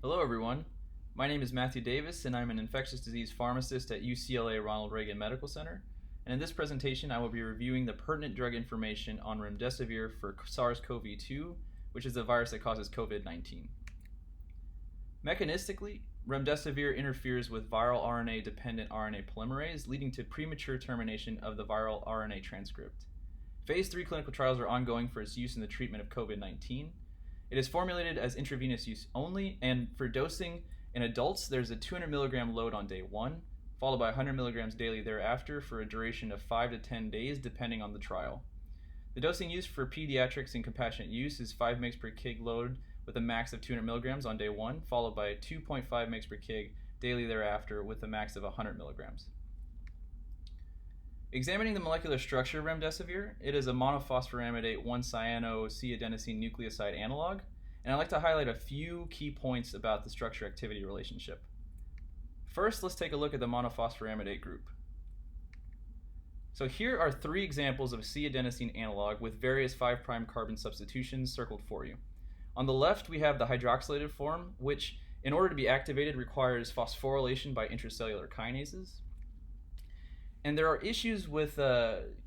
Hello everyone, my name is Matthew Davis and I'm an infectious disease pharmacist at UCLA Ronald Reagan Medical Center, and in this presentation I will be reviewing the pertinent drug information on Remdesivir for SARS-CoV-2, which is the virus that causes COVID-19. Mechanistically, Remdesivir interferes with viral RNA-dependent RNA polymerase, leading to premature termination of the viral RNA transcript. Phase 3 clinical trials are ongoing for its use in the treatment of COVID-19. It is formulated as intravenous use only, and for dosing in adults, there's a 200 milligram load on day 1, followed by 100 milligrams daily thereafter for a duration of 5 to 10 days depending on the trial. The dosing used for pediatrics and compassionate use is 5 mg per kg load with a max of 200 milligrams on day 1, followed by 2.5 mg per kg daily thereafter with a max of 100 milligrams. Examining the molecular structure of Remdesivir, it is a monophosphoramidate 1-cyano-C-adenosine nucleoside analog, and I'd like to highlight a few key points about the structure-activity relationship. First, let's take a look at the monophosphoramidate group. So here are 3 examples of a C-adenosine analog with various 5' carbon substitutions circled for you. On the left, we have the hydroxylated form, which, in order to be activated, requires phosphorylation by intracellular kinases. And there are issues with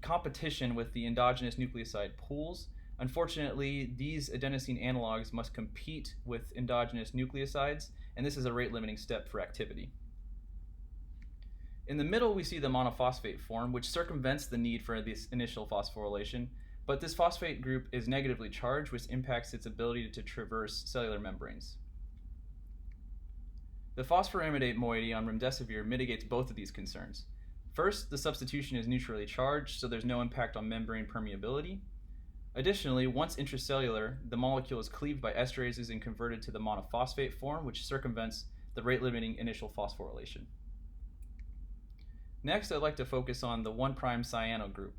competition with the endogenous nucleoside pools. Unfortunately, these adenosine analogs must compete with endogenous nucleosides, and this is a rate-limiting step for activity. In the middle, we see the monophosphate form, which circumvents the need for this initial phosphorylation, but this phosphate group is negatively charged, which impacts its ability to traverse cellular membranes. The phosphoramidate moiety on Remdesivir mitigates both of these concerns. First, the substitution is neutrally charged, so there's no impact on membrane permeability. Additionally, once intracellular, the molecule is cleaved by esterases and converted to the monophosphate form, which circumvents the rate-limiting initial phosphorylation. Next, I'd like to focus on the 1' cyano group.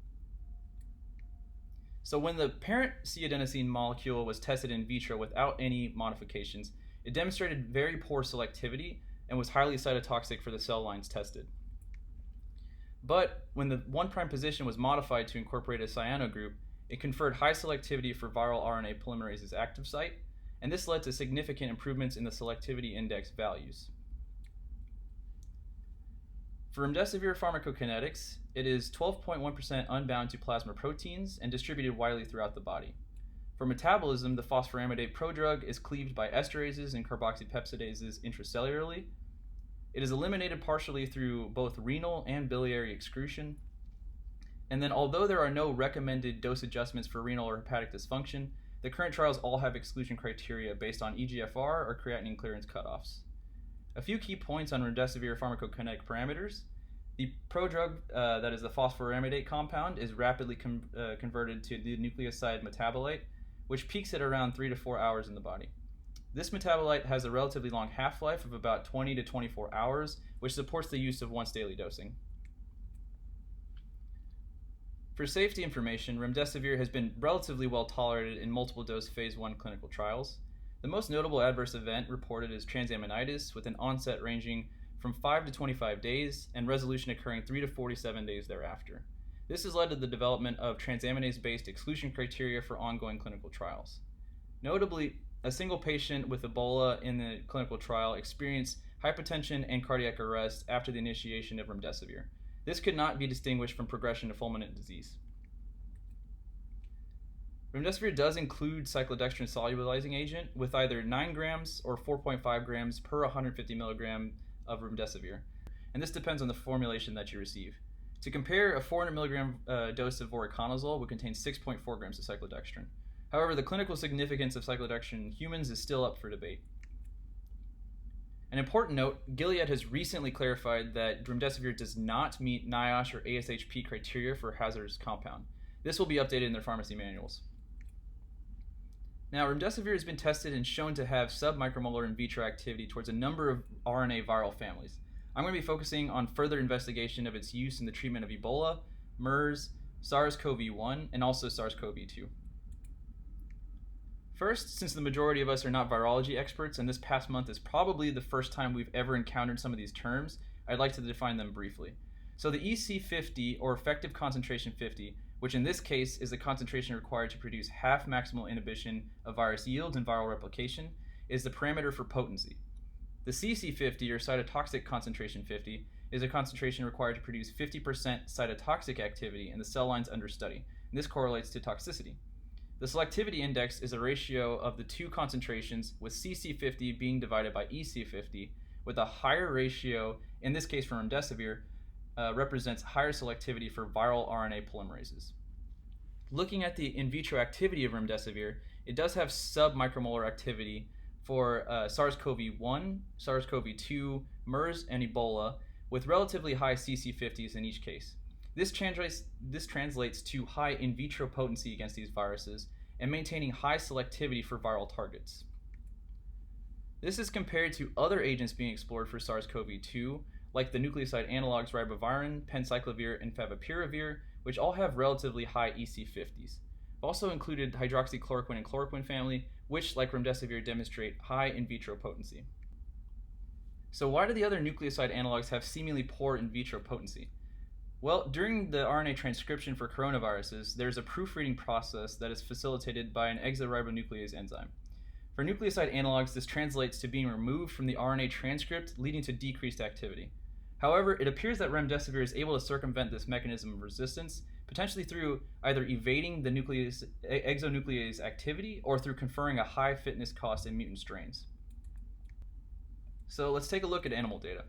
So when the parent C-adenosine molecule was tested in vitro without any modifications, it demonstrated very poor selectivity and was highly cytotoxic for the cell lines tested. But when the 1' position was modified to incorporate a cyano group, it conferred high selectivity for viral RNA polymerase's active site, and this led to significant improvements in the selectivity index values. For Remdesivir pharmacokinetics, it is 12.1% unbound to plasma proteins and distributed widely throughout the body. For metabolism, the phosphoramidate prodrug is cleaved by esterases and carboxypeptidases intracellularly. It is eliminated partially through both renal and biliary excretion. And then, although there are no recommended dose adjustments for renal or hepatic dysfunction, the current trials all have exclusion criteria based on eGFR or creatinine clearance cutoffs. A few key points on Remdesivir pharmacokinetic parameters. The prodrug, that is the phosphoramidate compound, is rapidly converted to the nucleoside metabolite, which peaks at around 3 to 4 hours in the body. This metabolite has a relatively long half-life of about 20 to 24 hours, which supports the use of once-daily dosing. For safety information, Remdesivir has been relatively well tolerated in multiple dose phase 1 clinical trials. The most notable adverse event reported is transaminitis, with an onset ranging from 5 to 25 days and resolution occurring 3 to 47 days thereafter. This has led to the development of transaminase-based exclusion criteria for ongoing clinical trials. Notably, a single patient with Ebola in the clinical trial experienced hypertension and cardiac arrest after the initiation of Remdesivir. This could not be distinguished from progression to fulminant disease. Remdesivir does include cyclodextrin solubilizing agent with either 9 grams or 4.5 grams per 150 milligram of Remdesivir, and this depends on the formulation that you receive. To compare, a 400 milligram dose of voriconazole would contain 6.4 grams of cyclodextrin. However, the clinical significance of cyclodextrin in humans is still up for debate. An important note, Gilead has recently clarified that Remdesivir does not meet NIOSH or ASHP criteria for hazardous compound. This will be updated in their pharmacy manuals. Now, Remdesivir has been tested and shown to have submicromolar in vitro activity towards a number of RNA viral families. I'm going to be focusing on further investigation of its use in the treatment of Ebola, MERS, SARS-CoV-1, and also SARS-CoV-2. First, since the majority of us are not virology experts, and this past month is probably the first time we've ever encountered some of these terms, I'd like to define them briefly. So the EC50, or effective concentration 50, which in this case is the concentration required to produce half maximal inhibition of virus yield and viral replication, is the parameter for potency. The CC50, or cytotoxic concentration 50, is a concentration required to produce 50% cytotoxic activity in the cell lines under study, and this correlates to toxicity. The selectivity index is a ratio of the two concentrations, with CC50 being divided by EC50, with a higher ratio, in this case for remdesivir, represents higher selectivity for viral RNA polymerases. Looking at the in vitro activity of remdesivir, it does have sub-micromolar activity for SARS-CoV-1, SARS-CoV-2, MERS, and Ebola, with relatively high CC50s in each case. This translates to high in vitro potency against these viruses and maintaining high selectivity for viral targets. This is compared to other agents being explored for SARS-CoV-2, like the nucleoside analogs ribavirin, penciclovir, and favipiravir, which all have relatively high EC50s. I've also included hydroxychloroquine and chloroquine family, which, like remdesivir, demonstrate high in vitro potency. So why do the other nucleoside analogs have seemingly poor in vitro potency? Well, during the RNA transcription for coronaviruses, there's a proofreading process that is facilitated by an exoribonuclease enzyme. For nucleoside analogs, this translates to being removed from the RNA transcript, leading to decreased activity. However, it appears that remdesivir is able to circumvent this mechanism of resistance, potentially through either evading the exonuclease activity or through conferring a high fitness cost in mutant strains. So let's take a look at animal data.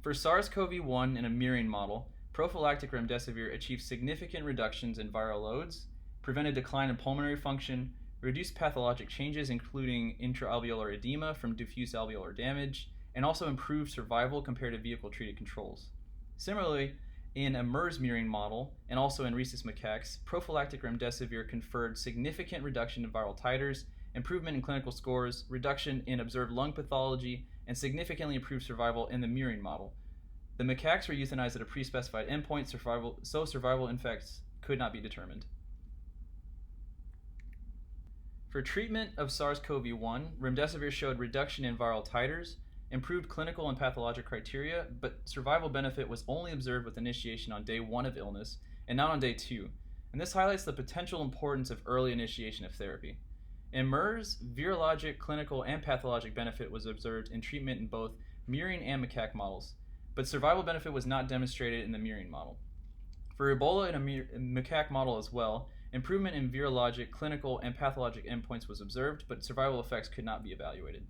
For SARS-CoV-1 in a murine model, prophylactic remdesivir achieved significant reductions in viral loads, prevented decline in pulmonary function, reduced pathologic changes including intraalveolar edema from diffuse alveolar damage, and also improved survival compared to vehicle-treated controls. Similarly, in a MERS murine model, and also in rhesus macaques, prophylactic remdesivir conferred significant reduction in viral titers, improvement in clinical scores, reduction in observed lung pathology, and significantly improved survival in the murine model. The macaques were euthanized at a pre-specified endpoint, so survival effects could not be determined. For treatment of SARS-CoV-1, remdesivir showed reduction in viral titers, improved clinical and pathologic criteria, but survival benefit was only observed with initiation on day 1 of illness and not on day 2, and this highlights the potential importance of early initiation of therapy. In MERS, virologic, clinical, and pathologic benefit was observed in treatment in both murine and macaque models, but survival benefit was not demonstrated in the murine model. For Ebola in a macaque model as well, improvement in virologic, clinical, and pathologic endpoints was observed, but survival effects could not be evaluated.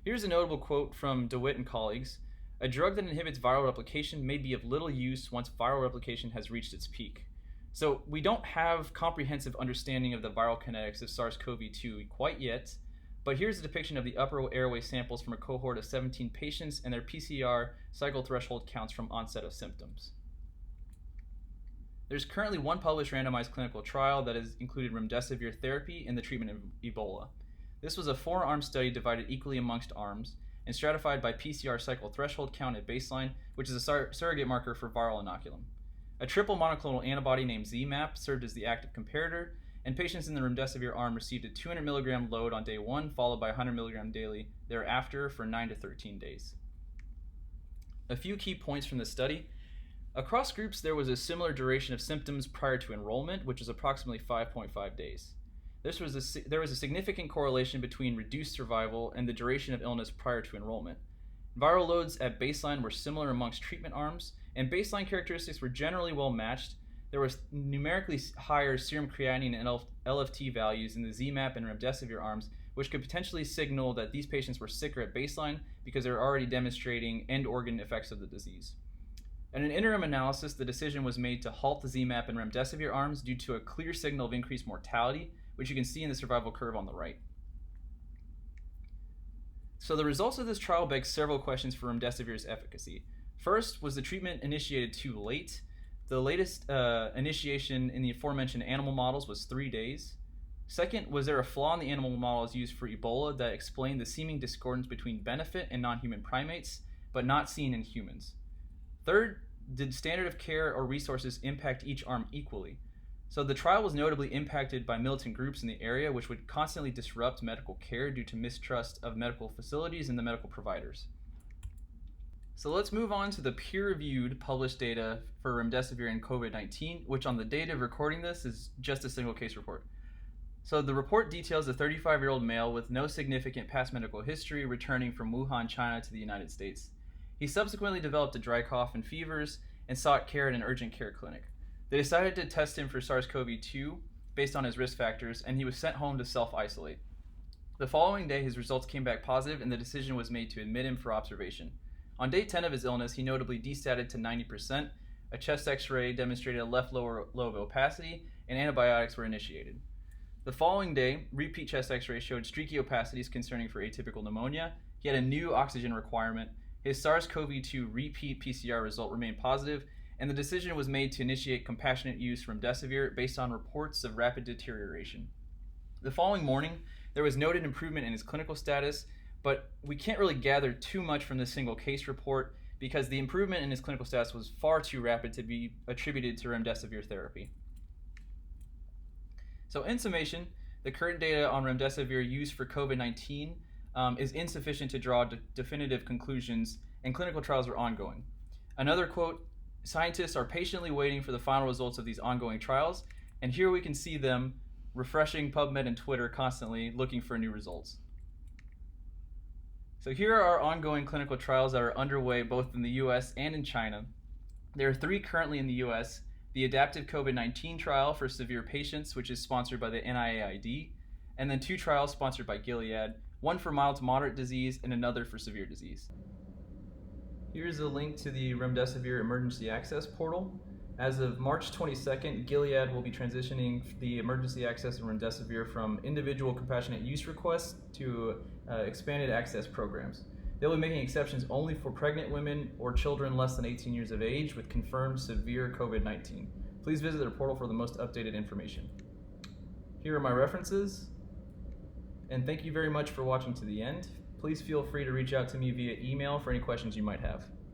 Here's a notable quote from DeWitt and colleagues. "A drug that inhibits viral replication may be of little use once viral replication has reached its peak." So we don't have comprehensive understanding of the viral kinetics of SARS-CoV-2 quite yet, but here's a depiction of the upper airway samples from a cohort of 17 patients and their PCR cycle threshold counts from onset of symptoms. There's currently one published randomized clinical trial that has included remdesivir therapy in the treatment of Ebola. This was a 4-arm study divided equally amongst arms and stratified by PCR cycle threshold count at baseline, which is a surrogate marker for viral inoculum. A triple monoclonal antibody named ZMAP served as the active comparator, and patients in the remdesivir arm received a 200 milligram load on day 1, followed by 100 milligram daily thereafter for 9 to 13 days. A few key points from the study. Across groups, there was a similar duration of symptoms prior to enrollment, which is approximately 5.5 days. There was a significant correlation between reduced survival and the duration of illness prior to enrollment. Viral loads at baseline were similar amongst treatment arms, and baseline characteristics were generally well matched. There was numerically higher serum creatinine and LFT values in the ZMAP and remdesivir arms, which could potentially signal that these patients were sicker at baseline because they were already demonstrating end organ effects of the disease. In an interim analysis, the decision was made to halt the ZMAP and remdesivir arms due to a clear signal of increased mortality, which you can see in the survival curve on the right. So the results of this trial beg several questions for remdesivir's efficacy. First, was the treatment initiated too late? The latest initiation in the aforementioned animal models was 3 days. Second, was there a flaw in the animal models used for Ebola that explained the seeming discordance between benefit in non-human primates, but not seen in humans? Third, did standard of care or resources impact each arm equally? So the trial was notably impacted by militant groups in the area, which would constantly disrupt medical care due to mistrust of medical facilities and the medical providers. So let's move on to the peer-reviewed published data for remdesivir and COVID-19, which on the date of recording this is just a single case report. So the report details a 35-year-old male with no significant past medical history returning from Wuhan, China to the United States. He subsequently developed a dry cough and fevers and sought care at an urgent care clinic. They decided to test him for SARS-CoV-2 based on his risk factors, and he was sent home to self-isolate. The following day, his results came back positive, and the decision was made to admit him for observation. On day 10 of his illness, he notably destatted to 90%, a chest x-ray demonstrated a left lower lobe opacity, and antibiotics were initiated. The following day, repeat chest x-ray showed streaky opacities concerning for atypical pneumonia. He had a new oxygen requirement. His SARS-CoV-2 repeat PCR result remained positive, and the decision was made to initiate compassionate use Remdesivir based on reports of rapid deterioration. The following morning, there was noted improvement in his clinical status, but we can't really gather too much from this single case report because the improvement in his clinical status was far too rapid to be attributed to Remdesivir therapy. So in summation, the current data on Remdesivir used for COVID-19 is insufficient to draw definitive conclusions, and clinical trials are ongoing. Another quote, "Scientists are patiently waiting for the final results of these ongoing trials," and here we can see them refreshing PubMed and Twitter constantly looking for new results. So here are our ongoing clinical trials that are underway both in the US and in China. There are 3 currently in the US. The adaptive COVID-19 trial for severe patients, which is sponsored by the NIAID, and then 2 trials sponsored by Gilead, one for mild to moderate disease and another for severe disease. Here's a link to the Remdesivir Emergency Access Portal. As of March 22nd, Gilead will be transitioning the emergency access of Remdesivir from individual compassionate use requests to expanded access programs. They'll be making exceptions only for pregnant women or children less than 18 years of age with confirmed severe COVID-19. Please visit the portal for the most updated information. Here are my references, and thank you very much for watching to the end. Please feel free to reach out to me via email for any questions you might have.